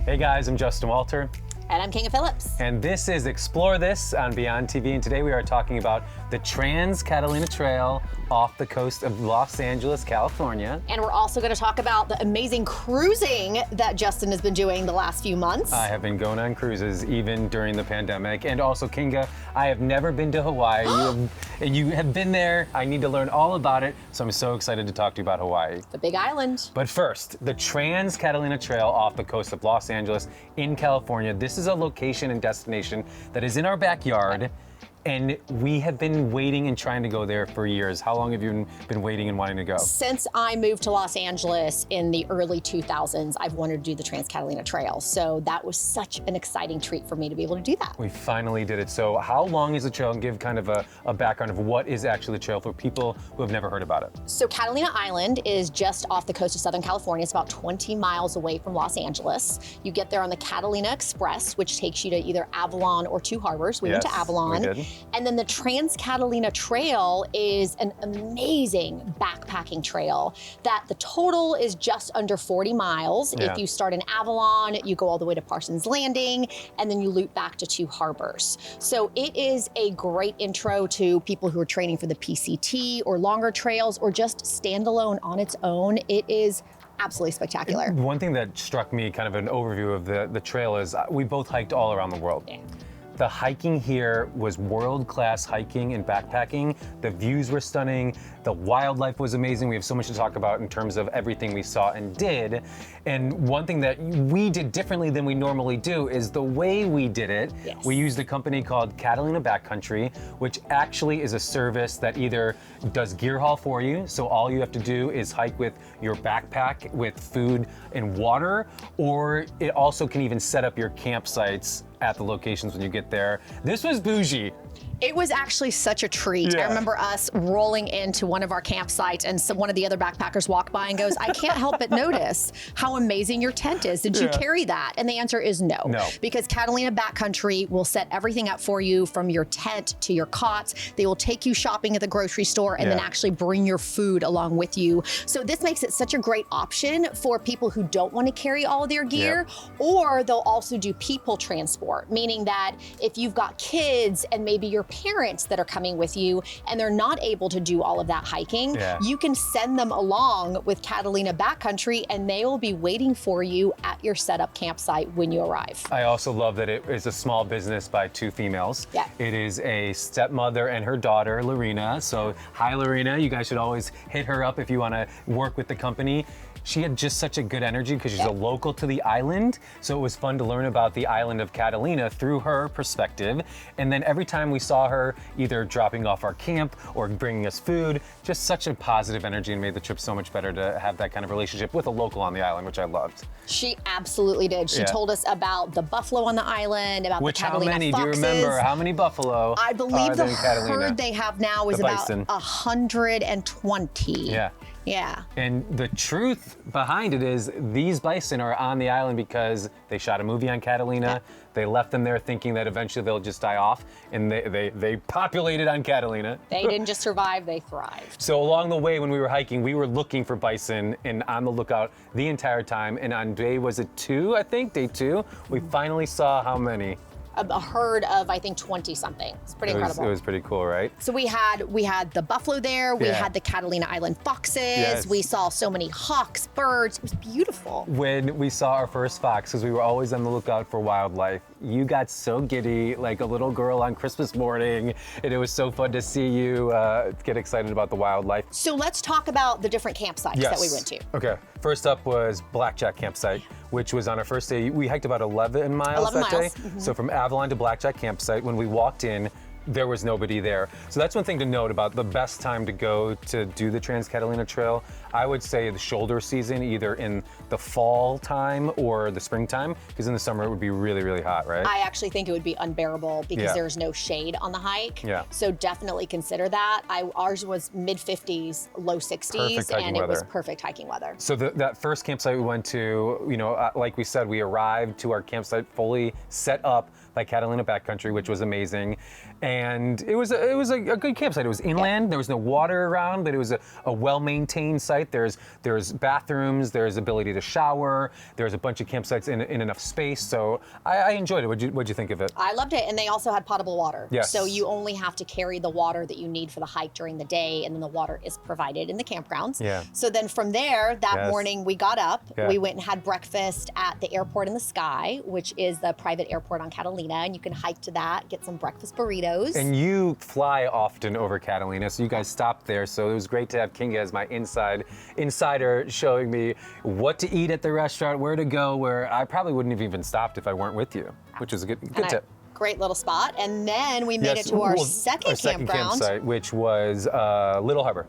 Hey guys, I'm Justin Walter. And I'm Kinga Philipps. And this is Explore This on BEONDTV. And today we are talking about the Catalina Trail off the coast of Los Angeles, California. And we're also going to talk about the amazing cruising that Justin has been doing the last few months. I have been going on cruises even during the pandemic. And also, Kinga, I have never been to Hawaii. You have been there. I need to learn all about it. So I'm so excited to talk to you about Hawaii. The big island. But first, the Catalina Trail off the coast of Los Angeles in California. This is a location and destination that is in our backyard. And we have been waiting and trying to go there for years. How long have you been waiting and wanting to go? Since I moved to Los Angeles in the early 2000s, I've wanted to do the Catalina Trail. So that was such an exciting treat for me to be able to do that. We finally did it. So how long is the trail? And give kind of a background of what is actually the trail for people who have never heard about it. So Catalina Island is just off the coast of Southern California. It's about 20 miles away from Los Angeles. You get there on the Catalina Express, which takes you to either Avalon or Two Harbors. We went to Avalon. We did. And then the Catalina Trail is an amazing backpacking trail that the total is just under 40 miles. Yeah. If you start in Avalon, you go all the way to Parsons Landing, and then you loop back to Two Harbors. So it is a great intro to people who are training for the PCT or longer trails or just standalone on its own. It is absolutely spectacular. One thing that struck me, kind of an overview of the trail, is we both hiked all around the world. Yeah. The hiking here was world-class hiking and backpacking. The views were stunning. The wildlife was amazing. We have so much to talk about in terms of everything we saw and did. And one thing that we did differently than we normally do is the way we did it. Yes. We used a company called Catalina Backcountry, which actually is a service that either does gear haul for you, so all you have to do is hike with your backpack with food and water, or it also can even set up your campsites at the locations when you get there. This was bougie. It was actually such a treat. Yeah. I remember us rolling into one of our campsites and one of the other backpackers walked by and goes, I can't help but notice how amazing your tent is. Did you carry that? And the answer is no. No. Because Catalina Backcountry will set everything up for you from your tent to your cots. They will take you shopping at the grocery store and then actually bring your food along with you. So this makes it such a great option for people who don't want to carry all of their gear, or they'll also do people transport, meaning that if you've got kids and maybe your parents that are coming with you and they're not able to do all of that hiking, you can send them along with Catalina Backcountry and they will be waiting for you at your setup campsite when you arrive. I also love that it is a small business by two females. Yeah. It is a stepmother and her daughter, Lorena. So hi, Lorena. You guys should always hit her up if you want to work with the company. She had just such a good energy because she's a local to the island. So it was fun to learn about the island of Catalina through her perspective. And then every time we saw her either dropping off our camp or bringing us food, just such a positive energy and made the trip so much better to have that kind of relationship with a local on the island, which I loved. She absolutely did. She told us about the buffalo on the island, about the Catalina how many? foxes. Do you remember how many buffalo? I believe the Catalina? herd they have now is The about bison. 120. Yeah. Yeah. And the truth behind it is these bison are on the island because they shot a movie on Catalina. They left them there thinking that eventually they'll just die off, and they populated on Catalina. They didn't just survive, they thrived. So along the way when we were hiking, we were looking for bison and on the lookout the entire time. And on day 2, I think, day 2, we finally saw how many? A herd of, I think, 20 something. It's pretty incredible. It was pretty cool, right? So we had the buffalo there. We had the Catalina Island foxes. Yes. We saw so many hawks, birds. It was beautiful. When we saw our first fox, because we were always on the lookout for wildlife, you got so giddy, like a little girl on Christmas morning, and it was so fun to see you get excited about the wildlife. So let's talk about the different campsites that we went to. Okay, first up was Blackjack Campsite, which was on our first day. We hiked about 11 miles that day. So from Avalon to Blackjack Campsite, when we walked in, there was nobody there. So that's one thing to note about the best time to go to do the Catalina Trail. I would say the shoulder season, either in the fall time or the springtime, because in the summer it would be really, really hot, right? I actually think it would be unbearable because there's no shade on the hike. Yeah. So definitely consider that. Ours was mid 50s, low 60s, and it was perfect hiking weather. So that first campsite we went to, you know, like we said, we arrived to our campsite fully set up by Catalina Backcountry, which was amazing. and it was a good campsite. It was inland. There was no water around, but it was a well-maintained site. There's bathrooms. There's ability to shower. There's a bunch of campsites in enough space. So I enjoyed it. What'd you think of it? I loved it, and they also had potable water. Yes. So you only have to carry the water that you need for the hike during the day, and then the water is provided in the campgrounds. Yeah. So then from there, that morning we got up. Yeah. We went and had breakfast at the Airport in the Sky, which is the private airport on Catalina, and you can hike to that, get some breakfast burritos. And you fly often over Catalina, so you guys stopped there. So it was great to have Kinga as my insider showing me what to eat at the restaurant, where to go, where I probably wouldn't have even stopped if I weren't with you, which was a good tip. Great little spot. And then we made it to our second campground. Campsite, which was Little Harbor.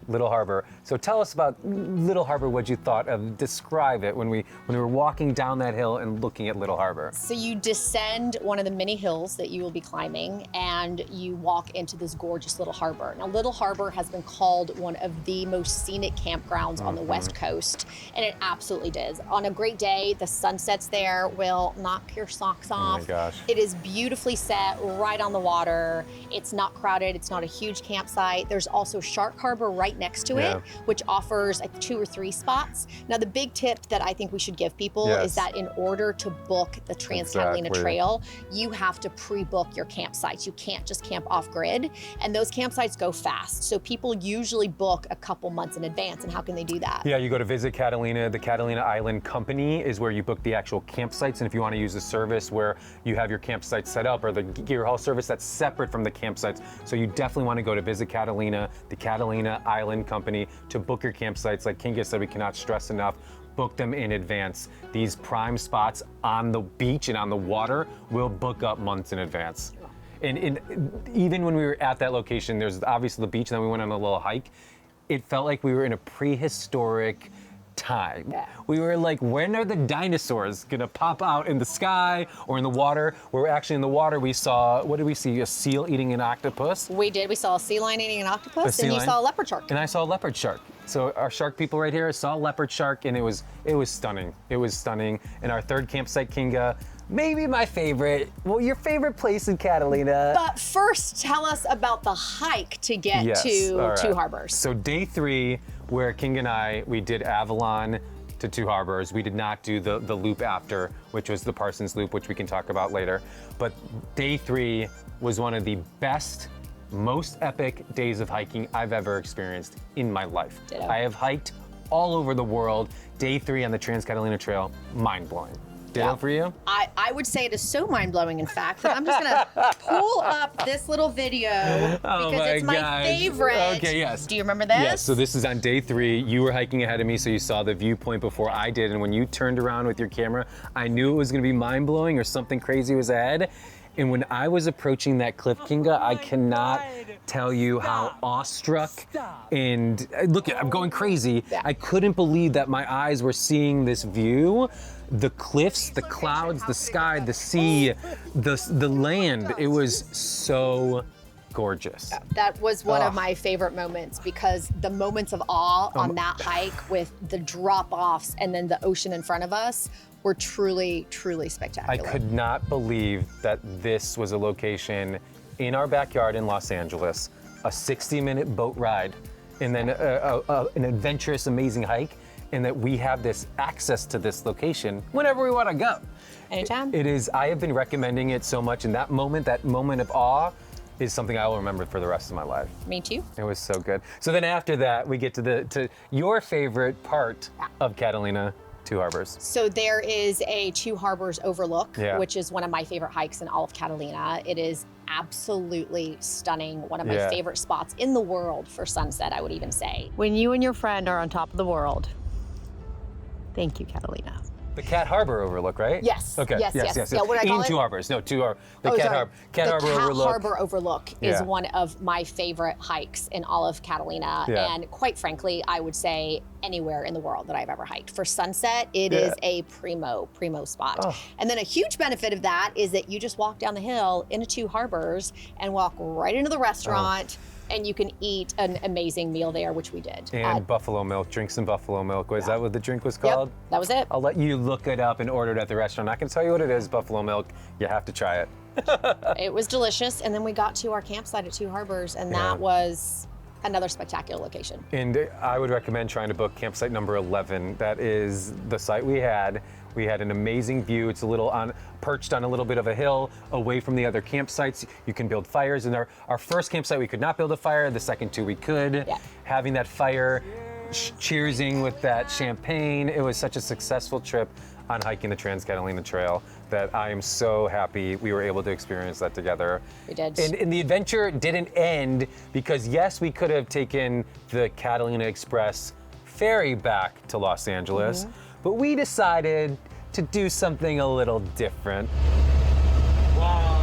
Little Harbor. So tell us about Little Harbor, what you thought of, describe it when we were walking down that hill and looking at Little Harbor. So you descend one of the many hills that you will be climbing, and you walk into this gorgeous Little Harbor. Now, Little Harbor has been called one of the most scenic campgrounds on the West Coast, and it absolutely does. On a great day, the sunsets there will knock your socks off. Oh my gosh. It is beautifully set right on the water. It's not crowded. It's not a huge campsite. There's also Shark Harbor right next to it, which offers 2 or 3 spots. Now, the big tip that I think we should give people is that in order to book the Catalina Trail, you have to pre-book your campsites. You can't just camp off-grid, and those campsites go fast. So people usually book a couple months in advance, and how can they do that? Yeah, you go to Visit Catalina. The Catalina Island Company is where you book the actual campsites, and if you want to use the service where you have your campsite set up, or the gear haul service, that's separate from the campsites. So you definitely want to go to Visit Catalina, the Catalina Island Company, to book your campsites. Like Kinga said, we cannot stress enough, book them in advance. These prime spots on the beach and on the water will book up months in advance. And even when we were at that location, there's obviously the beach, and then we went on a little hike. It felt like we were in a prehistoric time. Yeah. We were like, when are the dinosaurs gonna pop out in the sky or in the water? We're actually in the water. We saw, what did we see? A seal eating an octopus? We did. We saw a sea lion eating an octopus, and you saw a leopard shark. And I saw a leopard shark. So our shark people right here saw a leopard shark, and it was stunning. It was stunning. And our third campsite, Kinga, maybe my favorite. Well, your favorite place in Catalina. But first, tell us about the hike to get to Two Harbors. So day 3, where Kinga and I, we did Avalon to Two Harbors. We did not do the loop after, which was the Parsons Loop, which we can talk about later. But day 3 was one of the best, most epic days of hiking I've ever experienced in my life. Ditto. I have hiked all over the world. Day 3 on the Catalina Trail, mind-blowing. Ditto for you? I would say it is so mind-blowing, in fact, that I'm just gonna pull up this little video because it's my favorite. Okay, yes. Do you remember this? Yes, so this is on day 3. You were hiking ahead of me, so you saw the viewpoint before I did, and when you turned around with your camera, I knew it was gonna be mind-blowing or something crazy was ahead. And when I was approaching that cliff, Kinga, I cannot tell you how awestruck and look, I'm going crazy. Yeah. I couldn't believe that my eyes were seeing this view. The cliffs, the clouds, the sky, the sea, the land. It was so gorgeous. That was one of my favorite moments, because the moments of awe on that hike with the drop-offs and then the ocean in front of us were truly, truly spectacular. I could not believe that this was a location in our backyard in Los Angeles, a 60-minute boat ride, and then an adventurous, amazing hike, and that we have this access to this location whenever we want to go. Anytime. It is, I have been recommending it so much, and that moment of awe is something I will remember for the rest of my life. Me too. It was so good. So then after that, we get to your favorite part of Catalina, Two Harbors. So there is a Two Harbors Overlook, Yeah. which is one of my favorite hikes in all of Catalina. It is absolutely stunning. One of my favorite spots in the world for sunset, I would even say. When you and your friend are on top of the world. Thank you, Catalina. The Cat Harbor Overlook, right? Yes. Okay. Yes. Yes. Yeah, what did I call In it? Two Harbors. No, Two Harbors. The Oh, Cat sorry. Harbor. The Harbor Overlook. Harbor Overlook is Yeah. one of my favorite hikes in all of Catalina. Yeah. And quite frankly, I would say anywhere in the world that I've ever hiked. For sunset, it is a primo spot. Oh. And then a huge benefit of that is that you just walk down the hill into Two Harbors and walk right into the restaurant. and you can eat an amazing meal there, which we did. And buffalo milk, drink some buffalo milk. Was that what the drink was called? Yep, that was it. I'll let you look it up and order it at the restaurant. I can tell you what it is, buffalo milk. You have to try it. It was delicious. And then we got to our campsite at Two Harbors, and that was another spectacular location. And I would recommend trying to book campsite number 11. That is the site we had. We had an amazing view. It's a little perched on a little bit of a hill away from the other campsites. You can build fires. And our first campsite, we could not build a fire. The second two, we could. Yeah. Having that fire, cheersing with that champagne. It was such a successful trip on hiking the Catalina Trail that I am so happy we were able to experience that together. We did. And the adventure didn't end because, yes, we could have taken the Catalina Express ferry back to Los Angeles, but we decided to do something a little different. Wow.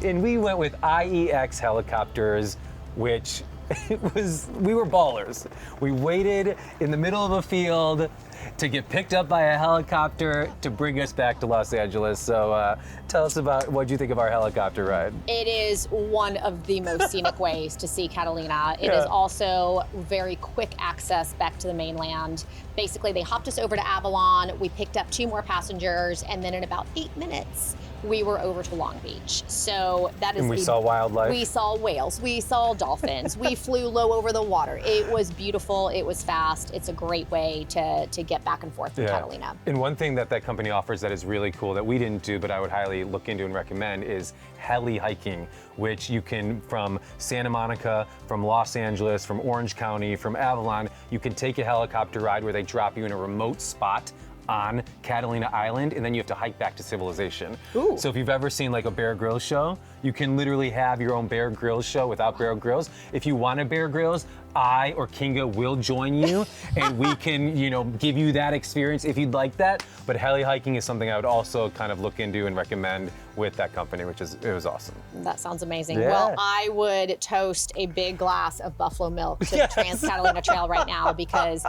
And we went with IEX Helicopters, which we were ballers. We waited in the middle of a field to get picked up by a helicopter to bring us back to Los Angeles. So tell us about what you think of our helicopter ride. It is one of the most scenic ways to see Catalina. It is also very quick access back to the mainland. Basically, they hopped us over to Avalon. We picked up 2 more passengers, and then in about 8 minutes, we were over to Long Beach. So that is. And we saw wildlife. We saw whales. We saw dolphins. We flew low over the water. It was beautiful. It was fast. It's a great way to get back and forth from Catalina. And one thing that company offers that is really cool that we didn't do, but I would highly look into and recommend is Heli Hiking, which you can, from Santa Monica, from Los Angeles, from Orange County, from Avalon, you can take a helicopter ride where they drop you in a remote spot on Catalina Island, and then you have to hike back to civilization. Ooh. So if you've ever seen like a Bear Grylls show, you can literally have your own Bear Grylls show without Bear Grylls. If you want a Bear Grylls, I or Kinga will join you, and we can, give you that experience if you'd like that. But heli hiking is something I would also kind of look into and recommend with that company, it was awesome. That sounds amazing. Yeah. Well, I would toast a big glass of buffalo milk to the Catalina Trail right now because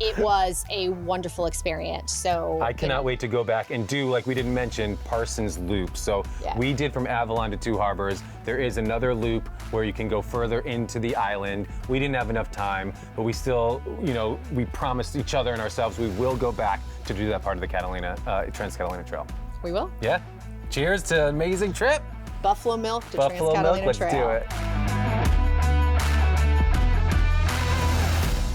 it was a wonderful experience. So I cannot wait to go back and do, like we didn't mention, Parsons Loop. So we did from Avalon to Two Harbors. There is another loop where you can go further into the island. We didn't have enough time, but we still, we promised each other and ourselves we will go back to do that part of the Catalina Trail. We will. Yeah. Cheers to an amazing trip. Buffalo milk to Buffalo Catalina milk, let's Trail. do it.